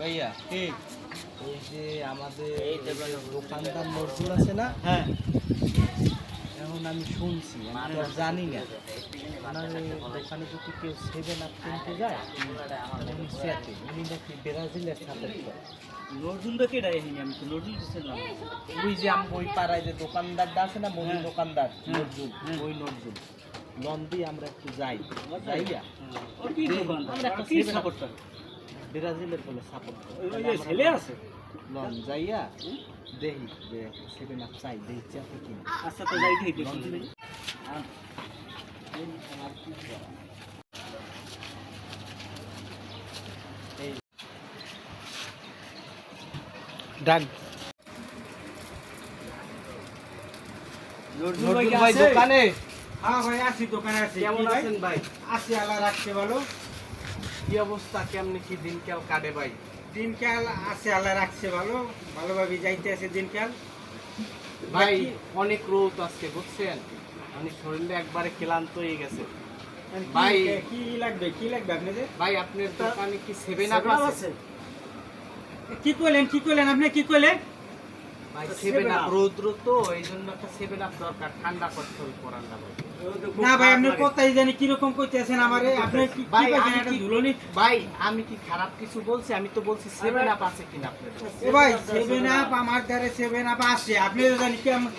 ভাইয়া কি ওই যে আমাদের দোকানদার নজরুল আছে না, হ্যাঁ এখন আমি শুনছি, আমি তো জানি না ওনার ওই দোকানে যদি কেউ 7 আপ কিনতে যায় উনি সেতে উনি নাকি ব্রাজিলের সাপোর্ট করে। নজরুলটা কে ডাই আমি তো নজরুল ছিলাম ওই যে আমি ওই পাড়ায় যে দোকানদারটা আছে না, মুদি হ্যাঁ। দোকানদার হ্যাঁ। নজরুল, হ্যাঁ। ওই নজরুল লন্ডি আমরা একটু যাই যাইয়া ওর কি দোকান আমরা একটা কি 7 সাপোর্ট করে ব্রাজিলের বলে সাপোর্ট ওই করে। যে ছেলে আছে লন যাইয়া দেখি যে 7 আপ চাই দেখি চাপে কিনা। আচ্ছা তো যাই দেখি ডাক নজরুল ভাই ভাই দোকানে দোকানে হ্যাঁ ভাই আছি, দোকানে আছি। কেমন কি ভাই? আছেন ভাই? আছি, আল্লাহ রাখছে ভালো। কি অবস্থা, কেমনে কি দিনকাল কাটে ভাই? দিনকাল আছে, আল্লাহ রাখছে ভালো, ভালোভাবে যাইতে আছে দিনকাল। ভাই বাকি- অনেক রোদ আজকে বুঝছেন, অনেক শরীরে একবারে ক্লান্ত হয়ে গেছে। কি- ভাই কি লাগবে, কি লাগবে আপনাদের? ভাই আপনার দোকানে কি 7 আপ 7 আছে? কি কইলেন আপনি, কি কইলেন? ভাই 7 7 আপ up রৌদ্র তো এই জন্য একটা 7 আপ দরকার, ঠান্ডা করতে হবে পরানটা ভাই। না ভাই, আপনি কোথায় জানি কিরকম কইতেছেন আমারে, আপনি কি ভাই, কইছেন? আমি একটা কি- ঝুলনি। ভাই আমি কি খারাপ কিছু বলছি? আমি তো বলছি 7 আপ আছে কিনা আপনার। ও ভাই 7 আপ আমার দ্বারে 7 আপ আছে, আপনি তো জানি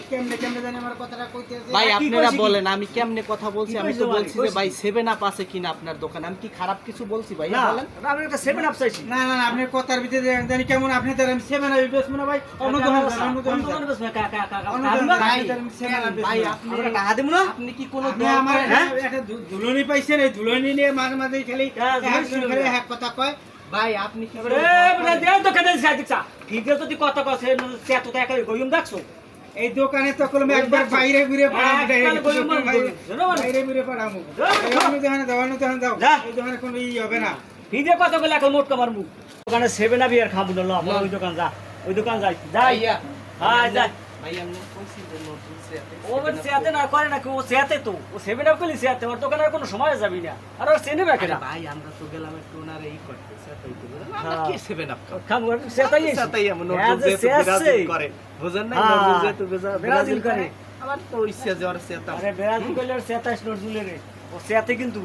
কেমনে জানি আমার কথাটা কইতেছে। ভাই কি আপনারা কইছি কি? বলেন আমি কেমনে কথা বলছি? কি আমি কইছো তো ভাই? বলছি যে ভাই 7 আপ আছে কিনা আপনার দোকানে। আমি কি খারাপ কিছু বলছি ভাই? না বলেন। আমি একটা 7 আপ চাইছি না না না, আপনার কথার ভিতরে জানি কেমন, আপনি তার 7 আপ বেচবো না ভাই, অন্য দোকান যান, অন্য দোকান যান। অন্য দোকান যান, ভাই, আপনি তার 7 আপ বেচবো ভাই না। আপনি আমরা টাকা দেব না আপনি কি কোনো আপনি দল আমার করেন? হ্যাঁ? একটা ঝুলনি পাইছেন, এই ঝুলনি নিয়ে মাঝে মাঝে খালি হ্যাঁ, ঝুলনি খালি নিয়ে। এক কথা কয়। ভাই আপনি কি এ কোনো দল বলে করেন? দেও তো কেন সাইদিকছা ভিডিও তো তুই কথা কছে সেত তো একাই গয়ুম দেখছো এই দোকানে তো কলম একবার বাইরে ঘুরে পড়াবো, একবার গয়ুম মান বাইরে ঘুরে পড়াবো। যাও, এই অন্য দোকানে দাও, অন্য দোকানে দাও, যা। এই দোকানে কোনো ই হবে না। ভিডিও কথা বলে এখন মোট কামার মুখ দোকানে 7 আপ আর খাবো না আমরা ওই দোকান যা ওই দোকান যাই যাই ভাইয়া, হ্যাঁ যাই ভাই আমি কইছি যে নতুন সেতে ও বল সেতে না করে না ও সেতে তো ও 7 আপ কইলি সেতে ওর দোকানে আর কোনো সময় যাবি না আর ওর চেনে রাখে না ভাই আমরা তো গেলাম একটু ওনার এই করতে সেটাই তো বলেন। আমরা হ্যাঁ। কি 7 আপ খাম সেটাই সেটাই এমন হ্যাঁ, যে নতুন যেহেতু সে আছে। ব্রাজিল করে বুঝেন না, হ্যাঁ, নতুন যেহেতু ব্রাজিল করে। আমার তো ইচ্ছা যে ওর সেটা আরে বেরাজি কইলে 27 নজরুলের ও সেতে কিন্তু